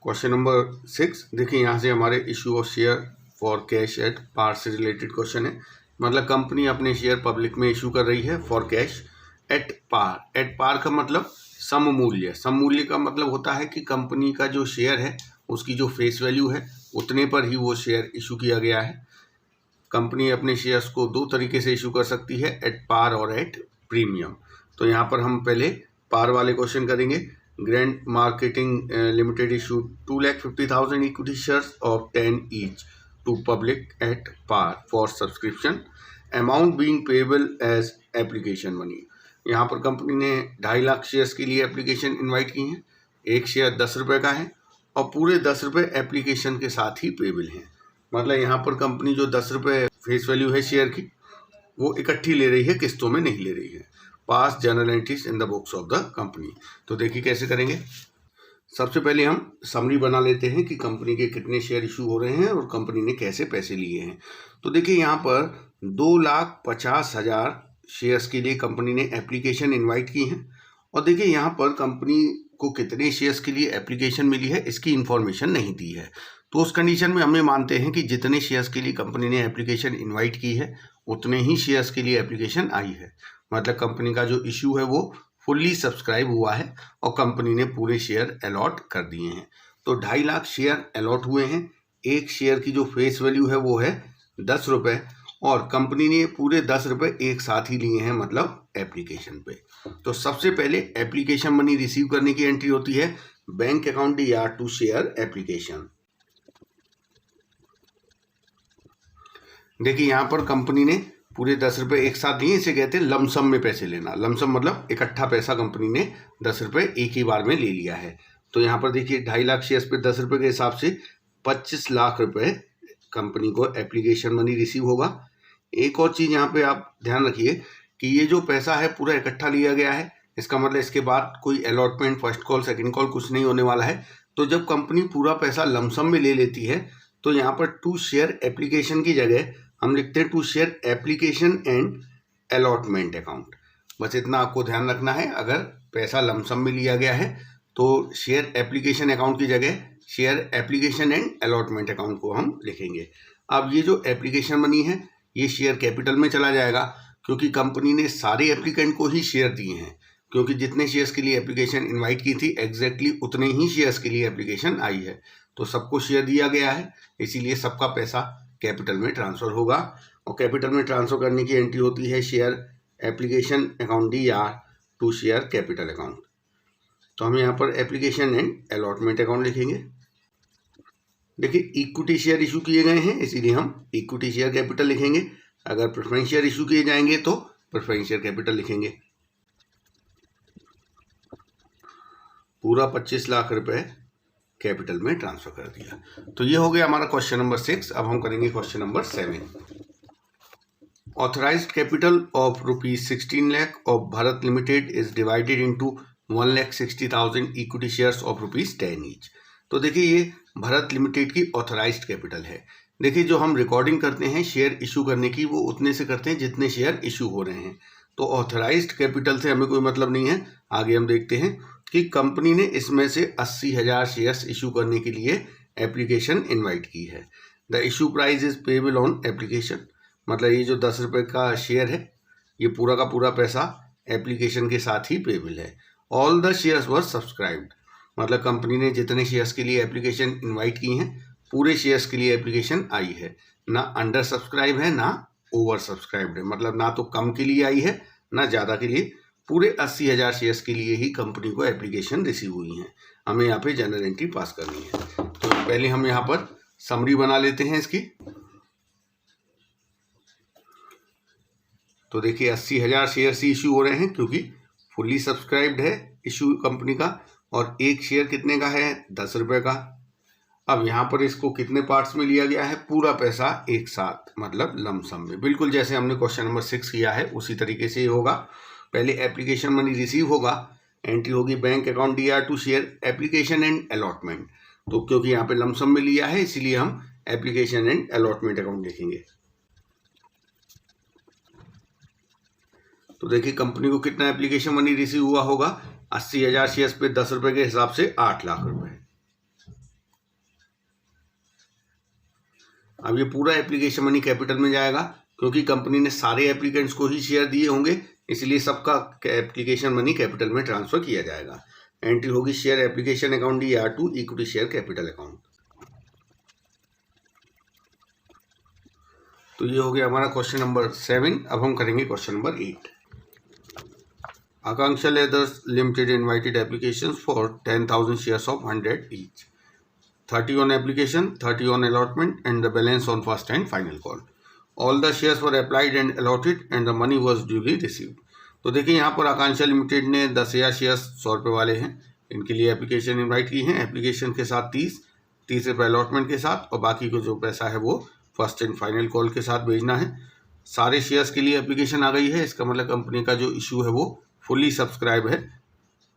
Question number 6 देखिए, यहाँ से हमारे issue of share for cash at par से रिलेटेड क्वेश्चन है। मतलब कंपनी अपने शेयर पब्लिक में इशू कर रही है for cash at par. At par का मतलब सममूल्य। सममूल्य का मतलब होता है कि कंपनी का जो शेयर है उसकी जो फेस वैल्यू है उतने पर ही वो शेयर इशू किया गया है। कंपनी अपने शेयर्स को दो तरीके से इशू कर सकती है, एट पार और एट प्रीमियम। तो यहाँ पर हम पहले पार वाले क्वेश्चन करेंगे। Grand marketing limited issued 2,50,000 equity shares of 10 each to public at par for subscription, amount being payable as application money. यहाँ पर कंपनी ने 2.5 लाख शेयर्स के लिए एप्लीकेशन इनवाइट की हैं। एक शेयर 10 रुपये का है और पूरे 10 रुपये एप्लीकेशन के साथ ही पेएबल हैं। मतलब यहाँ पर कंपनी जो 10 रुपये फेस वैल्यू है शेयर की वो इकट्ठी ले रही है, किस्तों में नहीं ले रही है। पास journal entries in the books of the company. तो देखिए कैसे करेंगे। सबसे पहले हम समरी बना लेते हैं कि कंपनी के कितने शेयर इशू हो रहे हैं और कंपनी ने कैसे पैसे लिए हैं। तो देखिए यहाँ पर 2,50,000 शेयर्स के लिए कंपनी ने एप्लीकेशन इनवाइट की हैं और देखिए यहाँ पर कंपनी को कितने शेयर्स के लिए एप्लीकेशन मिली है इसकी इन्फॉर्मेशन नहीं दी है। तो उस कंडीशन में हमें मानते हैं कि जितने शेयर्स के लिए कंपनी ने एप्लीकेशन इनवाइट की है उतने ही शेयर्स के लिए एप्लीकेशन आई है। मतलब कंपनी का जो इशू है वो फुल्ली सब्सक्राइब हुआ है और कंपनी ने पूरे शेयर अलॉट कर दिए हैं। तो 2.5 लाख शेयर अलॉट हुए हैं। एक शेयर की जो फेस वैल्यू है वो है 10 रुपये और कंपनी ने पूरे 10 रुपये एक साथ ही लिए हैं, मतलब एप्लीकेशन पे। तो सबसे पहले एप्लीकेशन मनी रिसीव करने की एंट्री होती है बैंक अकाउंट या टू शेयर एप्लीकेशन। देखिए यहाँ पर कंपनी ने पूरे 10 रुपये एक साथ दिए, इसे कहते हैं लमसम में पैसे लेना। लमसम मतलब इकट्ठा पैसा कंपनी ने 10 रुपये एक ही बार में ले लिया है। तो यहाँ पर देखिए 2.5 लाख शेयर्स पे 10 रुपये के हिसाब से 25 लाख रुपए कंपनी को एप्लीकेशन मनी रिसीव होगा। एक और चीज़ यहाँ पे आप ध्यान रखिए कि ये जो पैसा है पूरा इकट्ठा लिया गया है। इसका मतलब इसके बाद कोई allotment, first call, second call कुछ नहीं होने वाला है। तो जब कंपनी पूरा पैसा लमसम में ले लेती है तो यहाँ पर टू शेयर एप्लीकेशन की जगह हम लिखते हैं to share application and allotment account. बस इतना आपको ध्यान रखना है। अगर पैसा लमसम में लिया गया है तो शेयर एप्लीकेशन अकाउंट की जगह share application and allotment account को हम लिखेंगे। अब ये जो एप्लीकेशन मनी है ये शेयर कैपिटल में चला जाएगा क्योंकि कंपनी ने सारे एप्लीकेंट को ही शेयर दिए हैं। क्योंकि जितने शेयर्स के लिए एप्लीकेशन इनवाइट की थी एग्जैक्टली उतने ही शेयर्स के लिए एप्लीकेशन आई है। तो सबको शेयर दिया गया है, इसीलिए सबका पैसा कैपिटल में ट्रांसफ़र होगा। और कैपिटल में ट्रांसफ़र करने की एंट्री होती है शेयर एप्लीकेशन अकाउंट या टू शेयर कैपिटल अकाउंट। तो हम यहाँ पर एप्लीकेशन एंड अलॉटमेंट अकाउंट लिखेंगे। देखिए इक्विटी शेयर इशू किए गए हैं इसीलिए हम इक्विटी शेयर कैपिटल लिखेंगे। अगर प्रेफरेंस शेयर इशू किए जाएंगे तो प्रेफरेंस शेयर कैपिटल लिखेंगे। पूरा 25 लाख रुपए कैपिटल में ट्रांसफर कर दिया। तो ये हो गया हमारा क्वेश्चन नंबर 6। अब हम करेंगे question number 7। Authorised capital of ₹16 lakh of Bharat limited is divided into 1,60,000 equity shares of ₹10 each. तो देखिए ये भारत लिमिटेड की ऑथराइज्ड कैपिटल है। देखिए जो हम रिकॉर्डिंग करते हैं शेयर इशू करने की वो उतने से करते हैं जितने शेयर इशू हो रहे हैं। तो ऑथराइज्ड कैपिटल से हमें कोई मतलब नहीं है। आगे हम देखते हैं कि कंपनी ने इसमें से 80,000 शेयर्स इशू करने के लिए एप्लीकेशन इनवाइट की है। The issue price is payable on application. मतलब ये जो 10 रुपये का शेयर है ये पूरा का पूरा पैसा एप्लीकेशन के साथ ही पेएबल है। All the shares were subscribed. मतलब कंपनी ने जितने शेयर्स के लिए एप्लीकेशन इनवाइट की हैं पूरे शेयर्स के लिए एप्लीकेशन आई है। ना अंडर सब्सक्राइब है ना ओवर सब्सक्राइब्ड है। मतलब ना तो कम के लिए आई है ना ज़्यादा के लिए। पूरे 80,000 शेयर्स के लिए ही कंपनी को एप्लीकेशन रिसीव हुई हैं। हमें यहाँ पे जनरल एंट्री पास करनी है। तो पहले हम यहाँ पर समरी बना लेते हैं इसकी। तो देखिए 80,000 शेयर्स ही इशू हो रहे हैं क्योंकि फुल्ली सब्सक्राइब्ड है इशू कंपनी का और एक शेयर कितने का है 10 रुपये का। अब यहाँ पर इसको कितने पार्ट्स में लिया गया है, पूरा पैसा एक साथ, मतलब लमसम में। बिल्कुल जैसे हमने क्वेश्चन नंबर 6 किया है उसी तरीके से ये होगा। पहले एप्लीकेशन मनी रिसीव होगा, एंट्री होगी बैंक अकाउंट या to share application and allotment. तो क्योंकि यहाँ पे लमसम में लिया है इसीलिए हम एप्लीकेशन एंड अलॉटमेंट अकाउंट लिखेंगे। तो देखिए कंपनी को कितना एप्लीकेशन मनी रिसीव हुआ होगा, 80,000 शेयर्स पे 10 रुपये के हिसाब से 8 लाख रुपए। अब ये पूरा एप्लीकेशन मनी कैपिटल में जाएगा, क्योंकि कंपनी ने सारे एप्लीकेंट्स को ही शेयर दिए होंगे, इसलिए सबका एप्लीकेशन मनी कैपिटल में ट्रांसफर किया जाएगा। एंट्री होगी share application account DAR to equity share capital account. तो ये हो गया हमारा क्वेश्चन नंबर 7। अब हम करेंगे question number 8। Akanksha Leathers Limited invited applications for 10,000 shares of 100 each. 30 on application, 30 on allotment, and the balance on first and final call. All the shares were applied and allotted, and the money was duly received. तो देखिए यहाँ पर आकांक्षा limited ने 10,000 shares 100 रुपये वाले हैं, इनके लिए एप्लीकेशन इनवाइट की हैं। एप्लीकेशन के साथ 30 रुपये अलॉटमेंट के साथ, और बाकी को जो पैसा है वो फर्स्ट एंड फाइनल कॉल के साथ भेजना है। सारे शेयर्स के लिए एप्लीकेशन आ गई है, इसका मतलब कंपनी का जो इशू है वो फुली सब्सक्राइब है।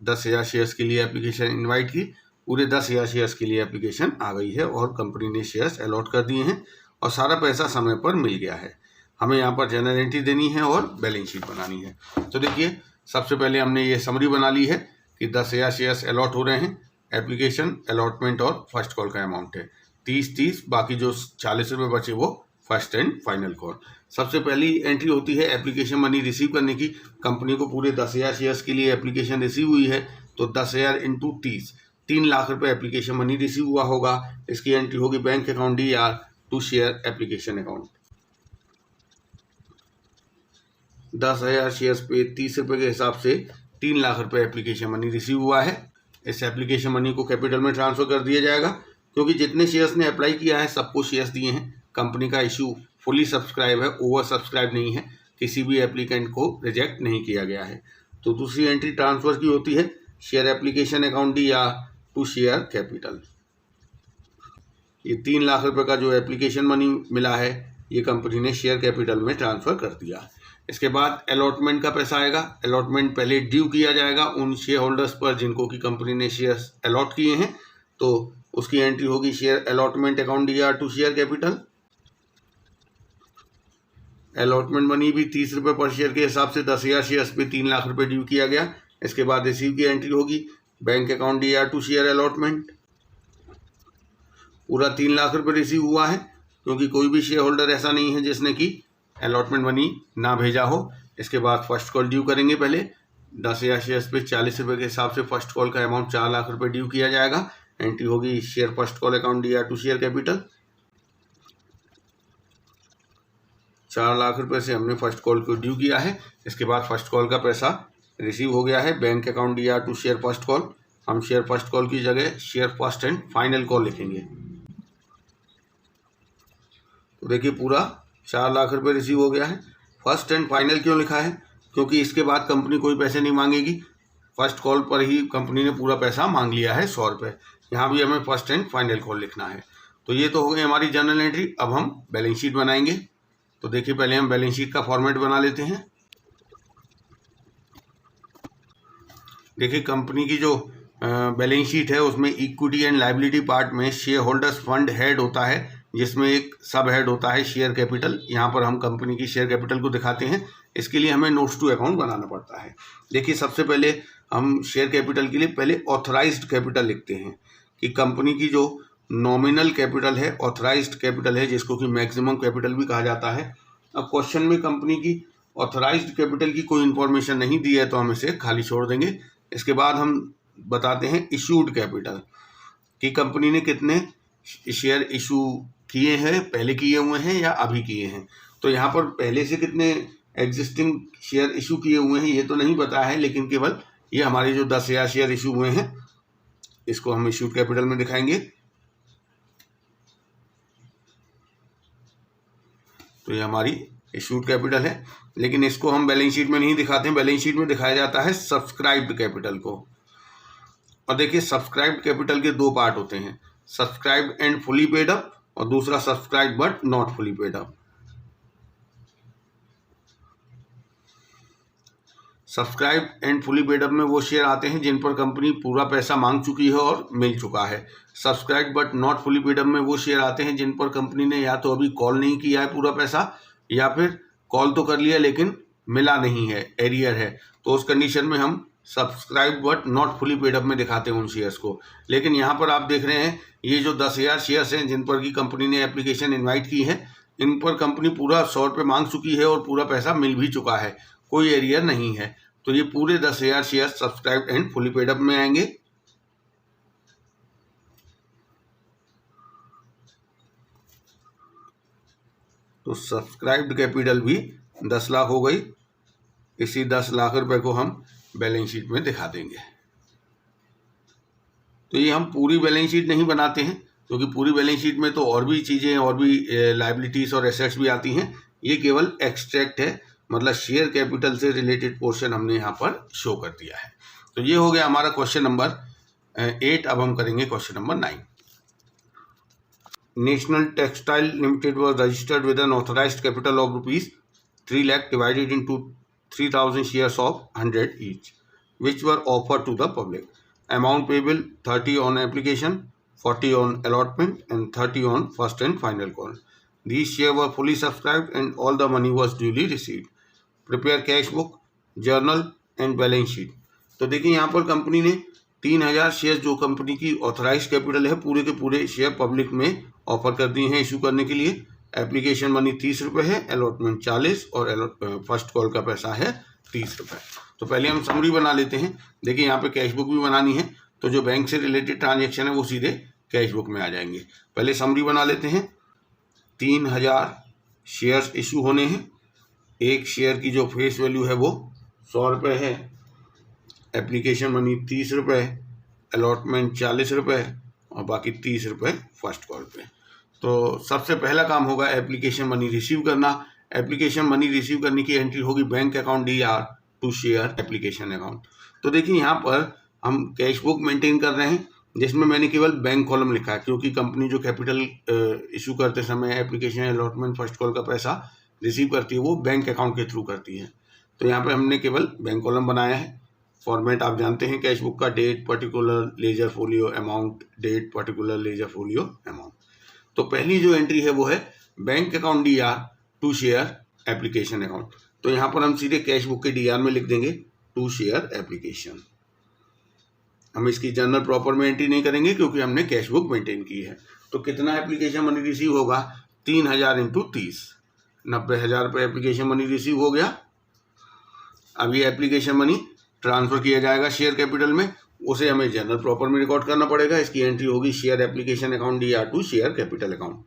10,000 शेयर्स के लिए एप्लीकेशन इनवाइट की, पूरे 10,000 शेयर्स के लिए एप्लीकेशन आ गई है और कंपनी ने शेयर्स अलॉट कर दिए हैं और सारा पैसा समय पर मिल गया है। हमें यहाँ पर जनरल एंट्री देनी है और बैलेंस शीट बनानी है। तो देखिए सबसे पहले हमने ये समरी बना ली है कि 10,000 शेयर्स अलॉट हो रहे हैं। एप्लीकेशन, अलॉटमेंट और फर्स्ट कॉल का अमाउंट है 30, बाकी जो 40 रुपये बचे वो फर्स्ट एंड फाइनल कॉल। सबसे पहली एंट्री होती है एप्लीकेशन मनी रिसीव करने की। कंपनी को पूरे 10,000 शेयर्स के लिए एप्लीकेशन रिसीव हुई है, तो 10,000 इंटू 30, 3 लाख रुपए एप्लीकेशन मनी रिसीव हुआ होगा। इसकी एंट्री होगी bank account DAR to share application account. 10,000 shares पे 30 रुपये के हिसाब से 3 लाख रुपए एप्लीकेशन मनी रिसीव हुआ है। इस एप्लीकेशन मनी को कैपिटल में ट्रांसफर कर दिया जाएगा, क्योंकि जितने शेयर्स ने अप्लाई किया है सबको शेयर्स दिए हैं। कंपनी का इशू फुली सब्सक्राइब है, ओवर सब्सक्राइब नहीं है, किसी भी एप्लीकेंट को रिजेक्ट नहीं किया गया है। तो दूसरी एंट्री ट्रांसफर की होती है share application account DAR to share capital. ये 3 लाख रुपए का जो एप्लीकेशन मनी मिला है ये कंपनी ने शेयर कैपिटल में ट्रांसफर कर दिया। इसके बाद अलॉटमेंट का पैसा आएगा। अलॉटमेंट पहले ड्यू किया जाएगा उन शेयर होल्डर्स पर जिनको कि कंपनी ने शेयर्स अलॉट किए हैं, तो उसकी एंट्री होगी share allotment account DAR to share capital. Allotment money भी 30 रुपये पर शेयर के हिसाब से 10,000 शेयर्स पे 3 लाख रुपए ड्यू किया गया। इसके बाद रिसीव की एंट्री होगी bank account DAR to share allotment. पूरा 3 लाख रुपए रिसीव हुआ है, क्योंकि कोई भी शेयर होल्डर ऐसा नहीं है जिसने कि अलॉटमेंट मनी ना भेजा हो। इसके बाद फर्स्ट कॉल ड्यू करेंगे। पहले 10,000 शेयर्स पे 40 रुपये के हिसाब से फर्स्ट कॉल का अमाउंट 4 लाख रुपए ड्यू किया जाएगा। एंट्री होगी share first call account DAR to share capital. 4 lakh रुपए से हमने फर्स्ट कॉल को ड्यू किया है। इसके बाद फर्स्ट कॉल का पैसा रिसीव हो गया है bank account DAR to share first call. हम शेयर फर्स्ट कॉल की जगह share first and final call लिखेंगे। तो देखिए पूरा 4 लाख रुपए रिसीव हो गया है। फर्स्ट एंड फाइनल क्यों लिखा है? क्योंकि इसके बाद कंपनी कोई पैसे नहीं मांगेगी। फर्स्ट कॉल पर ही कंपनी ने पूरा पैसा मांग लिया है 100 रुपये। यहाँ भी हमें फर्स्ट एंड फाइनल कॉल लिखना है। तो ये तो हो गई हमारी जनरल एंट्री। अब हम बैलेंस शीट बनाएंगे। तो देखिए पहले हम बैलेंस शीट का फॉर्मेट बना लेते हैं। देखिए कंपनी की जो बैलेंस शीट है उसमें इक्विटी एंड लायबिलिटी पार्ट में शेयर होल्डर्स फंड हेड होता है, जिसमें एक सब हेड होता है शेयर कैपिटल। यहाँ पर हम कंपनी की शेयर कैपिटल को दिखाते हैं। इसके लिए हमें नोट्स टू अकाउंट बनाना पड़ता है। देखिए सबसे पहले हम शेयर कैपिटल के लिए पहले ऑथराइज्ड कैपिटल लिखते हैं कि कंपनी की जो नॉमिनल कैपिटल है, ऑथराइज्ड कैपिटल है, जिसको कि मैक्सिमम कैपिटल भी कहा जाता है। अब क्वेश्चन में कंपनी की ऑथराइज्ड कैपिटल की कोई इन्फॉर्मेशन नहीं दी है, तो हम इसे खाली छोड़ देंगे। इसके बाद हम बताते हैं इशूड कैपिटल कि कंपनी ने कितने शेयर इशू किए हैं, पहले किए हुए हैं या अभी किए हैं। तो यहाँ पर पहले से कितने एग्जिस्टिंग शेयर इशू किए हुए हैं ये तो नहीं पता है, लेकिन केवल ये हमारे जो 10,000 शेयर इशू हुए हैं इसको हम इशूड कैपिटल में दिखाएंगे। तो ये हमारी इशूड कैपिटल है, लेकिन इसको हम बैलेंस शीट में नहीं दिखाते हैं। बैलेंस शीट में दिखाया जाता है सब्सक्राइब्ड कैपिटल को। और देखिए सब्सक्राइब्ड कैपिटल के 2 पार्ट होते हैं, subscribed and fully paid up और दूसरा subscribed but not fully paid up. Subscribe and fully paid up में वो शेयर आते हैं जिन पर कंपनी पूरा पैसा मांग चुकी है और मिल चुका है। Subscribe but not fully paid up में वो शेयर आते हैं जिन पर कंपनी ने या तो अभी कॉल नहीं किया है पूरा पैसा, या फिर कॉल तो कर लिया लेकिन मिला नहीं है, एरियर है। तो उस कंडीशन में हम subscribe but not fully paid up में दिखाते हैं उन शेयर्स को। लेकिन यहाँ पर आप देख रहे हैं ये जो 10,000 शेयर्स हैं जिन पर की कंपनी ने एप्लीकेशन इनवाइट की है, इन पर कंपनी पूरा 100 रुपये मांग चुकी है और पूरा पैसा मिल भी चुका है, कोई एरियर नहीं है। तो ये पूरे 10,000 shares subscribe and fully paid up में आएंगे। तो सब्सक्राइब्ड कैपिटल भी 10 लाख हो गई। इसी 10 लाख रुपए को हम बैलेंस शीट में दिखा देंगे। तो ये हम पूरी बैलेंस शीट नहीं बनाते हैं क्योंकि पूरी बैलेंस शीट में तो और भी चीज़ें और भी लायबिलिटीज़ और एसेट्स भी आती हैं। ये केवल एक्सट्रैक्ट है, मतलब शेयर कैपिटल से रिलेटेड पोर्शन हमने यहाँ पर शो कर दिया है। तो ये हो गया हमारा क्वेश्चन नंबर 8। अब हम करेंगे question number 9। National textile limited was registered with an authorized capital of rupees 3 lakh divided into 3,000 shares of 100 each, which were offered to the public. Amount payable 30 on application, 40 on allotment, and 30 on first and final call. These shares were fully subscribed and all the money was duly received. Prepare cash book, journal and balance sheet. तो देखिए यहाँ पर company ने 3,000 share जो company की authorise capital है पूरे के पूरे शेयर पब्लिक में ऑफर कर दिए हैं इशू करने के लिए। एप्लीकेशन मनी 30 रुपये है, अलॉटमेंट 40 और फर्स्ट कॉल का पैसा है 30 रुपये। तो पहले हम समरी बना लेते हैं। देखिए यहाँ पे कैश बुक भी बनानी है, तो जो बैंक से रिलेटेड ट्रांजेक्शन है वो सीधे कैश बुक में आ जाएंगे। पहले समरी बना लेते हैं। 3,000 शेयर्स इशू होने हैं। एक शेयर की जो फेस वैल्यू है वो 100 रुपये है, एप्लीकेशन मनी 30 रुपये, अलॉटमेंट 40 रुपये और बाकी 30 रुपये फर्स्ट कॉल पे। तो सबसे पहला काम होगा एप्लीकेशन मनी रिसीव करना। एप्लीकेशन मनी रिसीव करने की एंट्री होगी bank account DR to share application account. तो देखिए यहाँ पर हम कैश बुक मेंटेन कर रहे हैं जिसमें मैंने केवल बैंक कॉलम लिखा है क्योंकि कंपनी जो कैपिटल इशू करते समय एप्लीकेशन अलॉटमेंट फर्स्ट कॉल का पैसा रिसीव करती है वो बैंक अकाउंट के थ्रू करती है। तो यहाँ पर हमने केवल बैंक कॉलम बनाया है। फॉर्मेट आप जानते हैं कैश बुक का, date particular ledger folio amount, date particular ledger folio amount. तो पहली जो एंट्री है वो है bank account DR to share application account. तो यहाँ पर हम सीधे कैश बुक के DR में लिख देंगे टू शेयर एप्लीकेशन। हम इसकी जर्नल प्रॉपर में एंट्री नहीं करेंगे क्योंकि हमने कैश बुक मेंटेन की है। तो कितना एप्लीकेशन मनी रिसीव होगा? 3,000 इंटू 30, 90,000 रुपये एप्लीकेशन मनी रिसीव हो गया। अब ये एप्लीकेशन मनी ट्रांसफर किया जाएगा शेयर कैपिटल में, उसे हमें जनरल प्रॉपर में रिकॉर्ड करना पड़ेगा। इसकी एंट्री होगी share application account DR to share capital account.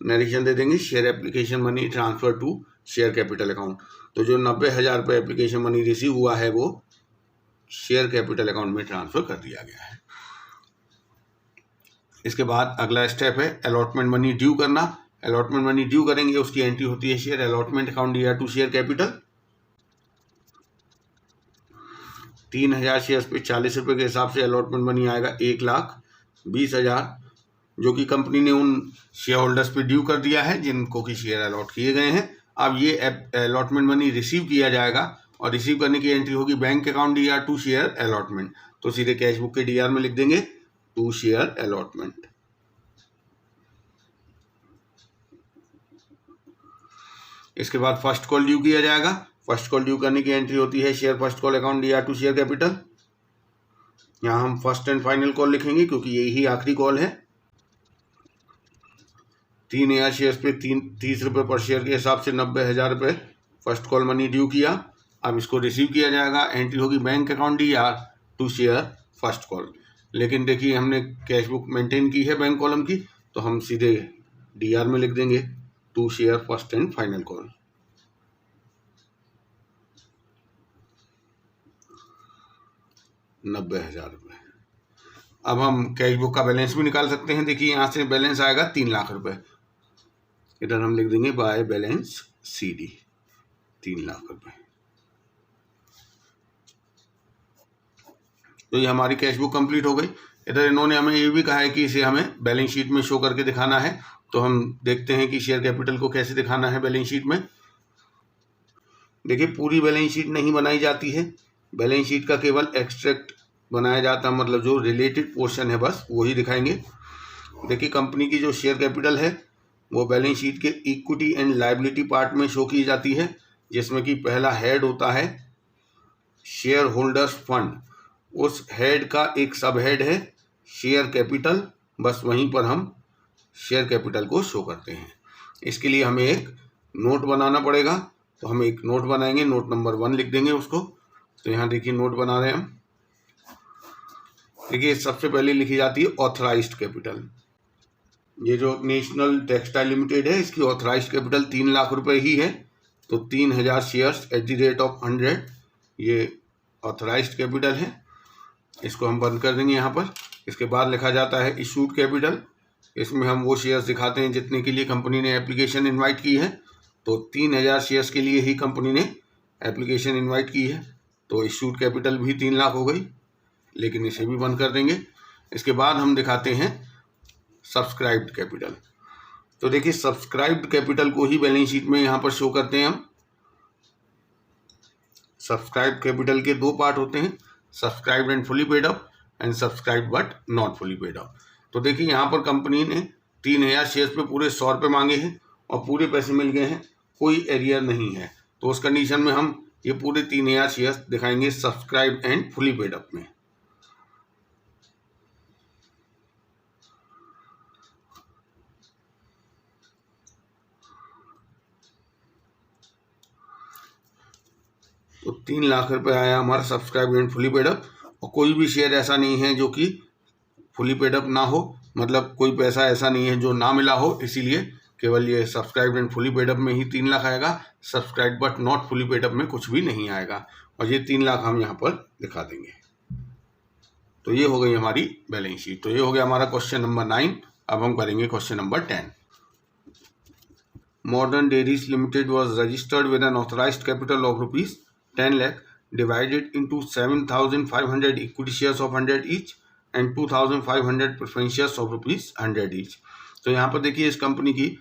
Narration दे देंगे share application money transfer to share capital account. तो जो 90,000 रुपये एप्लीकेशन मनी रिसीव हुआ है वो शेयर कैपिटल अकाउंट में ट्रांसफर कर दिया गया है। इसके बाद अगला स्टेप है अलॉटमेंट मनी ड्यू करना। अलॉटमेंट मनी ड्यू करेंगे, उसकी एंट्री होती है share allotment account DR to share capital. 3,000 shares पे 40 रुपये के हिसाब से अलॉटमेंट मनी आएगा 1,20,000 जो कि कंपनी ने उन शेयर होल्डर्स पे ड्यू कर दिया है जिनको कि शेयर अलॉट किए गए हैं। अब ये अलॉटमेंट मनी रिसीव किया जाएगा और रिसीव करने की एंट्री होगी bank account DR to share allotment. तो सीधे कैश बुक के DR में लिख देंगे टू शेयर अलॉटमेंट। इसके बाद फर्स्ट कॉल ड्यू किया जाएगा। फर्स्ट कॉल ड्यू करने की एंट्री होती है share first call account DR to share capital. यहाँ हम फर्स्ट एंड फाइनल कॉल लिखेंगे क्योंकि यही आखिरी कॉल है। 3,000 शेयर्स पे 30 रुपये पर शेयर के हिसाब से 90,000 रुपये फर्स्ट कॉल मनी ड्यू किया। अब इसको रिसीव किया जाएगा, एंट्री होगी bank account DR to share first call. लेकिन देखिए हमने कैश बुक मेंटेन की है बैंक कॉलम की, तो हम सीधे DR में लिख देंगे to share first and final call. ₹90,000। अब हम कैश बुक का बैलेंस भी निकाल सकते हैं। देखिए यहाँ से बैलेंस आएगा 3 लाख रुपए। इधर हम लिख देंगे बाय बैलेंस CD 3 लाख रुपए। तो ये हमारी कैश बुक कंप्लीट हो गई। इधर इन्होंने हमें ये भी कहा है कि इसे हमें बैलेंस शीट में शो करके दिखाना है। तो हम देखते हैं कि शेयर कैपिटल को कैसे दिखाना है बैलेंस शीट में। देखिए पूरी बैलेंस शीट नहीं बनाई जाती है, बैलेंस शीट का केवल एक्सट्रैक्ट बनाया जाता है, मतलब जो रिलेटेड पोर्शन है बस वही दिखाएंगे। देखिए कंपनी की जो शेयर कैपिटल है वो बैलेंस शीट के इक्विटी एंड लायबिलिटी पार्ट में शो की जाती है। जिसमें कि पहला हेड होता है शेयर होल्डर्स फंड, उस हेड का एक सब हेड है शेयर कैपिटल, बस वहीं पर हम शेयर कैपिटल को शो करते हैं। इसके लिए हमें एक नोट बनाना पड़ेगा, तो हम एक नोट बनाएंगे, नोट नंबर 1 लिख देंगे उसको। तो यहाँ देखिए नोट बना रहे हैं हम। देखिए सबसे पहले लिखी जाती है ऑथराइज्ड कैपिटल। ये जो नेशनल टेक्सटाइल लिमिटेड है इसकी ऑथराइज्ड कैपिटल 3 लाख रुपए ही है, तो 3000 shares at the rate of 100 ये ऑथराइज्ड कैपिटल है। इसको हम बंद कर देंगे यहाँ पर। इसके बाद लिखा जाता है इशूड कैपिटल, इसमें हम वो शेयर्स दिखाते हैं जितने के लिए कंपनी ने एप्लीकेशन इनवाइट की है। तो 3000 शेयर्स के लिए ही कंपनी ने एप्लीकेशन इनवाइट की है, तो इशूड कैपिटल भी 3 लाख हो गई, लेकिन इसे भी बंद कर देंगे। इसके बाद हम दिखाते हैं सब्सक्राइब्ड कैपिटल। तो देखिए सब्सक्राइब्ड कैपिटल को ही बैलेंस शीट में यहाँ पर शो करते हैं हम। सब्सक्राइब्ड कैपिटल के 2 पार्ट होते हैं, subscribed and fully paid up and subscribed but not fully paid up. तो देखिए यहाँ पर कंपनी ने 3000 शेयर्स पे पूरे 100 रुपये मांगे हैं और पूरे पैसे मिल गए हैं, कोई एरियर नहीं है। तो उस कंडीशन में हम ये पूरे 3000 शेयर्स दिखाएंगे subscribed and fully paid up में। तो 3 लाख रुपए आया हमारा subscribe and fully paid up, और कोई भी शेयर ऐसा नहीं है जो कि फुली पेड अप ना हो, मतलब कोई पैसा ऐसा नहीं है जो ना मिला हो, इसीलिए केवल ये subscribe and fully paid up में ही 3 लाख आएगा, subscribe but not fully paid up में कुछ भी नहीं आएगा, और ये 3 लाख हम यहाँ पर दिखा देंगे। तो ये हो गई हमारी बैलेंस शीट। तो ये हो गया हमारा क्वेश्चन नंबर 9। अब हम करेंगे question number 10। Modern dairies limited was registered with N authorised capital of ₹10 lakh divided into 7,500 equity shares of 100 each and 2,500 preference shares of ₹100 each। तो यहाँ पर देखिए इस कंपनी की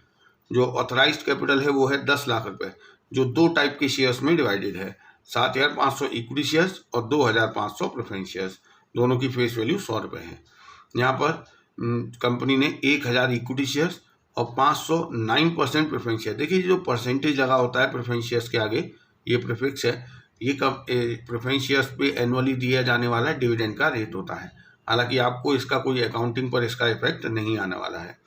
जो ऑथराइज्ड कैपिटल है वो है 10 लाख रुपए, जो 2 टाइप के शेयर्स में डिवाइडेड है, 7,500 इक्विटी शेयर्स और 2,500 प्रेफरेंस शेयर्स, दोनों की फेस वैल्यू 100 रुपये है। यहाँ पर कंपनी ने 1,000 इक्विटी शेयर्स और 509% प्रेफरेंस शेयर। देखिए जो परसेंटेज लगा होता है प्रेफरेंस शेयर्स के आगे, ये प्रीफिक्स है, ये प्रेफरेंस शेयर्स पे एनुअली दिया जाने वाला डिविडेंड का रेट होता है। हालांकि आपको इसका कोई अकाउंटिंग पर इसका इफेक्ट नहीं आने वाला है।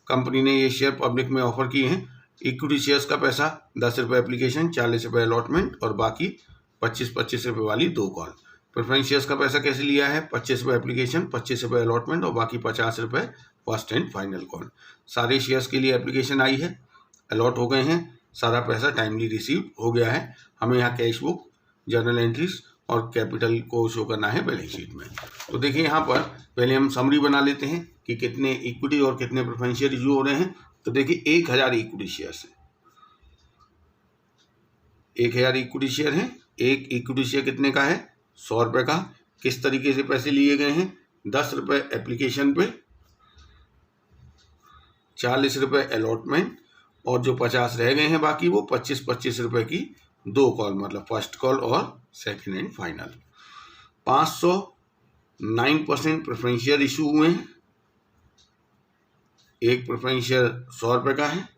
कंपनी ने ये शेयर पब्लिक में ऑफर किए हैं। इक्विटी शेयर्स का पैसा 10 रुपये एप्लीकेशन, 40 रुपये अलॉटमेंट और बाकी 25-25 रुपये वाली 2 कॉल। प्रेफरेंस शेयर्स का पैसा कैसे लिया है, 25 रुपये एप्लीकेशन, 25 रुपये अलॉटमेंट और बाकी 50 रुपये फर्स्ट एंड फाइनल कॉल। सारे शेयर्स के लिए एप्लीकेशन आई है, अलॉट हो गए हैं, सारा पैसा टाइमली रिसीव हो गया है। हमें यहाँ कैश बुक, जर्नल एंट्रीज और कैपिटल को शो करना है बैलेंस शीट में। तो देखिए यहाँ पर पहले हम समरी बना लेते हैं कि कितने इक्विटी और कितने प्रेफरेंस शेयर इशू हो रहे हैं। तो देखिए 1000 इक्विटी शेयर्स हैं, 1000 इक्विटी शेयर हैं। एक इक्विटी शेयर कितने का है, 100 रुपये का। किस तरीके से पैसे लिए गए हैं, 10 रुपये एप्लीकेशन पे, 40 रुपये अलॉटमेंट और जो 50 रह गए हैं बाकी वो 25-25 रुपये की 2 कॉल, मतलब फर्स्ट कॉल और second and final. 509% preference share issue हुए हैं। एक प्रेफरेंस शेयर 100 रुपये का है,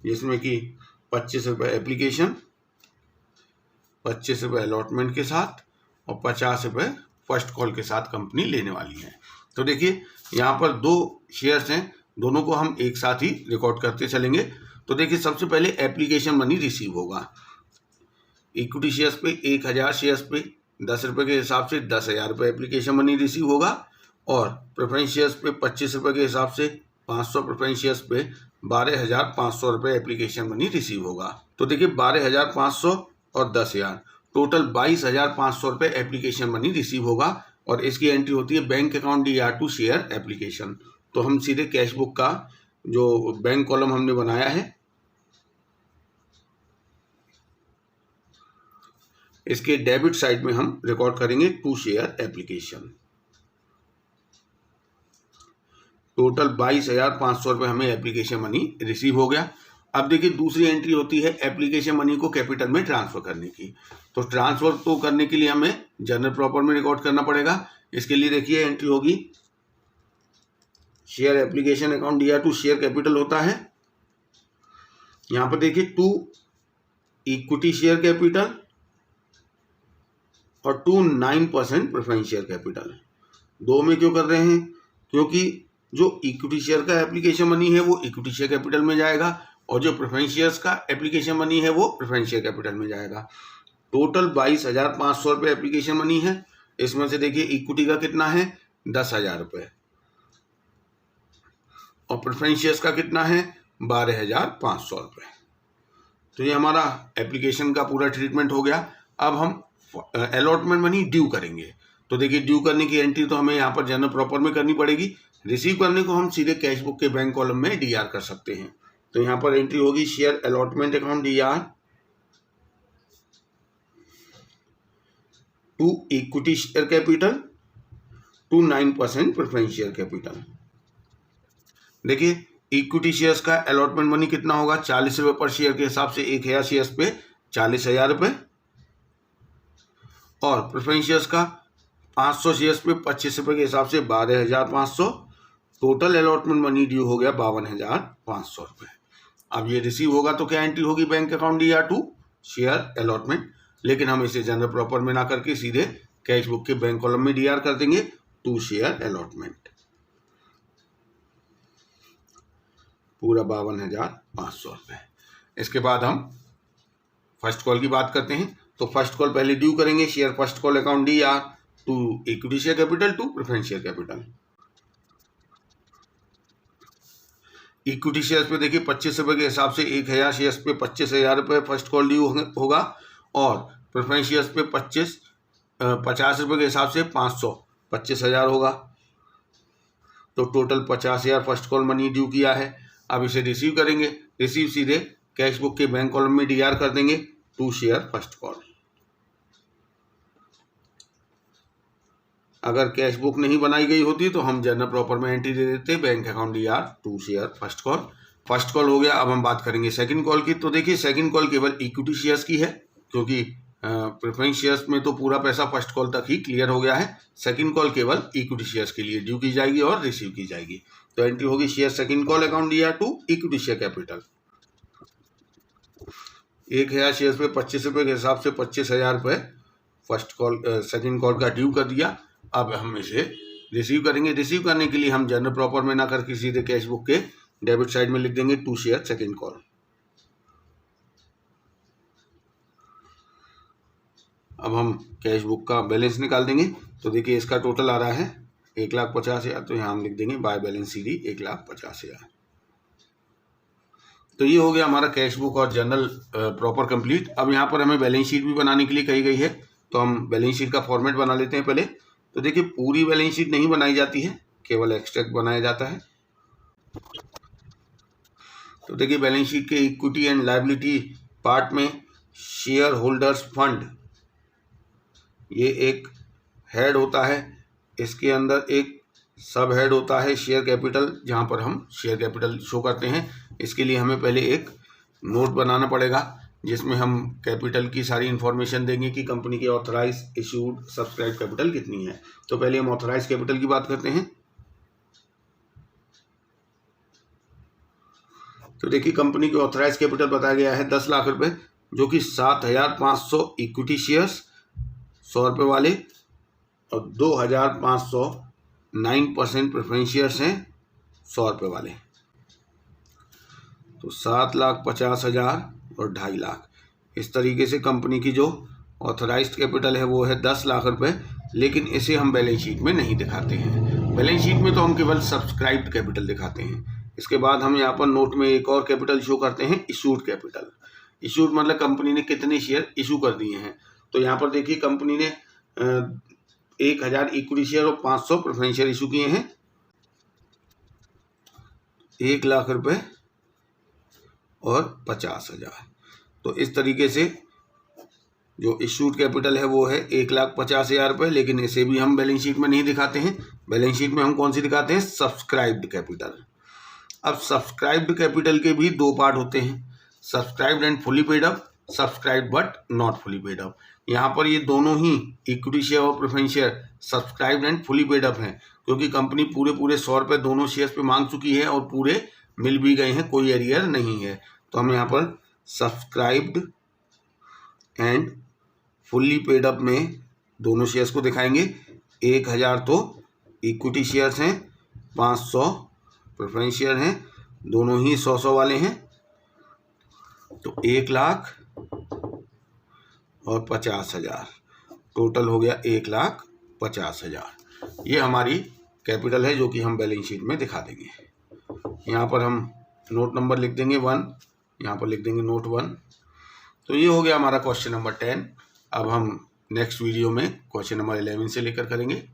जिसमें कि 25 रुपये एप्लीकेशन, 25 रुपये अलॉटमेंट के साथ और 50 रुपये फर्स्ट कॉल के साथ कंपनी लेने वाली है। तो देखिए यहाँ पर 2 शेयर्स हैं, दोनों को हम एक साथ ही रिकॉर्ड करते चलेंगे। तो देखिए सबसे पहले एप्लीकेशन मनी रिसीव होगा। इक्विटी शेयर्स पे 1000 शेयर्स पे 10 रुपये के हिसाब से 10,000 रुपये एप्लीकेशन मनी रिसीव होगा, और प्रेफरेंस शेयर्स पे 25 रुपये के हिसाब से 500 प्रेफरेंस शेयर्स पे 12,500 रुपये एप्लीकेशन मनी रिसीव होगा। तो देखिए 12,500 और 10,000 टोटल 22,500 रुपये एप्लीकेशन मनी रिसीव होगा, और इसकी एंट्री होती है bank account DR2 share application. तो हम सीधे कैश बुक का जो बैंक कॉलम हमने बनाया है, इसके डेबिट साइड में हम रिकॉर्ड करेंगे 2 शेयर एप्लीकेशन। टोटल 22,500 रुपये हमें एप्लीकेशन मनी रिसीव हो गया। अब देखिए दूसरी एंट्री होती है एप्लीकेशन मनी को कैपिटल में ट्रांसफर करने की। तो ट्रांसफर तो करने के लिए हमें जनरल प्रॉपर में रिकॉर्ड करना पड़ेगा। इसके लिए देखिए एंट्री होगी share application account DR2 share capital होता है। यहाँ पर देखिए 2 इक्विटी शेयर कैपिटल और टू 9% प्रेफरेंस शेयर कैपिटल। दो में क्यों कर रहे हैं? क्योंकि जो इक्विटी शेयर का एप्लीकेशन मनी है वो इक्विटी शेयर कैपिटल में जाएगा और जो प्रेफरेंस शेयर्स का एप्लीकेशन मनी है वो प्रेफरेंस शेयर कैपिटल में जाएगा। टोटल 22,500 रुपये एप्लीकेशन मनी है। इसमें से देखिए इक्विटी का कितना है 10,000 रुपये और प्रेफरेंस शेयर्स का कितना है 12,500 रुपये। तो ये हमारा एप्लीकेशन का पूरा ट्रीटमेंट हो गया। अब हम अलॉटमेंट मनी ड्यू करेंगे। तो देखिए ड्यू करने की एंट्री तो हमें यहाँ पर जनरल प्रॉपर में करनी पड़ेगी। रिसीव करने को हम सीधे कैश बुक के बैंक कॉलम में डीआर कर सकते हैं। तो यहाँ पर एंट्री होगी share allotment account DR to equity share capital to 9% preference share capital. देखिए इक्विटी शेयर्स का अलॉटमेंट मनी कितना होगा 40 रुपये पर शेयर के हिसाब से 1,000 शेयर्स पे 40,000 रुपये और प्रेफरेंस शेयर्स का 500 शेयर्स पे 25 रुपये के हिसाब से 12,500। टोटल अलॉटमेंट मनी ड्यू हो गया 52,500 रुपये। अब ये रिसीव होगा तो क्या एंट्री होगी bank account DR to share allotment, लेकिन हम इसे जनरल प्रॉपर में ना करके सीधे कैश बुक के बैंक कॉलम में डीआर कर देंगे टू शेयर अलॉटमेंट। पूरा 52,500 रुपये। इसके बाद हम फर्स्ट कॉल की बात करते हैं। तो फर्स्ट कॉल पहले ड्यू करेंगे share first call account DR to equity share capital to preference share capital. Equity shares पे देखिए 25 रुपये के हिसाब से 1,000 शेयर्स पे 25,000 रुपये फर्स्ट कॉल ड्यू होगा और प्रेफरेंस शेयर्स पे 50 रुपये के हिसाब से 500 25,000 होगा। तो total 50,000 first call money due किया है। अब इसे रिसीव करेंगे। रिसीव सीधे कैश बुक के बैंक कॉलम में डीआर कर देंगे टू शेयर फर्स्ट कॉल। अगर कैश बुक नहीं बनाई गई होती तो हम जनरल प्रॉपर में एंट्री दे देते bank account DR to share first call. First call हो गया। अब हम बात करेंगे सेकंड कॉल की। तो देखिए सेकंड कॉल केवल इक्विटी शेयर्स की है, क्योंकि प्रेफरेंस शेयर्स में तो पूरा पैसा फर्स्ट कॉल तक ही क्लियर हो गया है। सेकंड कॉल केवल इक्विटी शेयर्स के लिए ड्यू की जाएगी और रिसीव की जाएगी। तो एंट्री होगी share second call account DR to equity share capital. 1,000 shares पे 25 रुपये के हिसाब से 25,000 रुपये फर्स्ट कॉल सेकंड कॉल का ड्यू कर दिया। अब हम इसे रिसीव करेंगे। रिसीव करने के लिए हम जनरल प्रॉपर में ना करके सीधे कैश बुक के डेबिट साइड में लिख देंगे टू शेयर सेकंड कॉल। अब हम कैश बुक का बैलेंस निकाल देंगे। तो देखिए इसका टोटल आ रहा है 1,50,000। तो यहाँ हम लिख देंगे बाय बैलेंस सीडी 1,50,000। तो ये हो गया हमारा कैश बुक और जनरल प्रॉपर कंप्लीट। अब यहाँ पर हमें बैलेंस शीट भी बनाने के लिए कही गई है। तो हम बैलेंस शीट का फॉर्मेट बना लेते हैं पहले। तो देखिए पूरी बैलेंस शीट नहीं बनाई जाती है, केवल एक्सट्रैक्ट बनाया जाता है। तो देखिए बैलेंस शीट के इक्विटी एंड लायबिलिटी पार्ट में शेयर होल्डर्स फंड ये एक हेड होता है। इसके अंदर एक सब हेड होता है शेयर कैपिटल, जहाँ पर हम शेयर कैपिटल शो करते हैं। इसके लिए हमें पहले एक नोट बनाना पड़ेगा जिसमें हम कैपिटल की सारी इन्फॉर्मेशन देंगे कि कंपनी की ऑथराइज इशूड सब्सक्राइब कैपिटल कितनी है। तो पहले हम ऑथराइज कैपिटल की बात करते हैं। तो देखिए कंपनी की ऑथराइज कैपिटल बताया गया है 10 लाख रुपए, जो कि 7,500 इक्विटी शेयर्स 100 रुपये वाले और 2,500 9% प्रेफरेंस शेयर्स हैं 100 रुपये वाले। तो 7,50,000 और 2.5 लाख, इस तरीके से कंपनी की जो ऑथराइज्ड कैपिटल है वो है 10 लाख रुपए। लेकिन इसे हम बैलेंस शीट में नहीं दिखाते हैं। बैलेंस शीट में तो हम केवल सब्सक्राइब्ड कैपिटल दिखाते हैं। इसके बाद हम यहाँ पर नोट में एक और कैपिटल शो करते हैं, इशूड कैपिटल। इशूड मतलब कंपनी ने कितने शेयर इशू कर दिए हैं। तो यहाँ पर देखिए कंपनी ने 1,000 इक्विटी शेयर और 500 प्रेफरेंस शेयर इशू किए हैं। 1 लाख रुपए और 50,000। तो इस तरीके से जो इशूड कैपिटल है वो है 1,50,000 रुपये। लेकिन इसे भी हम बैलेंस शीट में नहीं दिखाते हैं। बैलेंस शीट में हम कौन सी दिखाते हैं, सब्सक्राइब्ड कैपिटल। अब सब्सक्राइब्ड कैपिटल के भी दो पार्ट होते हैं, subscribed and fully paid up, subscribed but not fully paid up. यहाँ पर ये दोनों ही इक्विटी शेयर और preference share subscribed and fully paid up हैं, क्योंकि कंपनी पूरे 100 रुपये दोनों शेयर्स पे मांग चुकी है और पूरे मिल भी गए हैं, कोई एरियर नहीं है। तो हम यहाँ पर subscribed and fully paid up में दोनों शेयर्स को दिखाएंगे। 1000 तो इक्विटी शेयर्स हैं, 500 प्रेफरेंस शेयर हैं, दोनों ही 100 वाले हैं। तो 1 लाख और 50,000, टोटल हो गया 1,50,000। ये हमारी कैपिटल है जो कि हम बैलेंस शीट में दिखा देंगे। यहाँ पर हम नोट नंबर लिख देंगे 1, यहाँ पर लिख देंगे नोट 1। तो ये हो गया हमारा क्वेश्चन नंबर 10। अब हम नेक्स्ट वीडियो में क्वेश्चन नंबर 11 से लेकर करेंगे।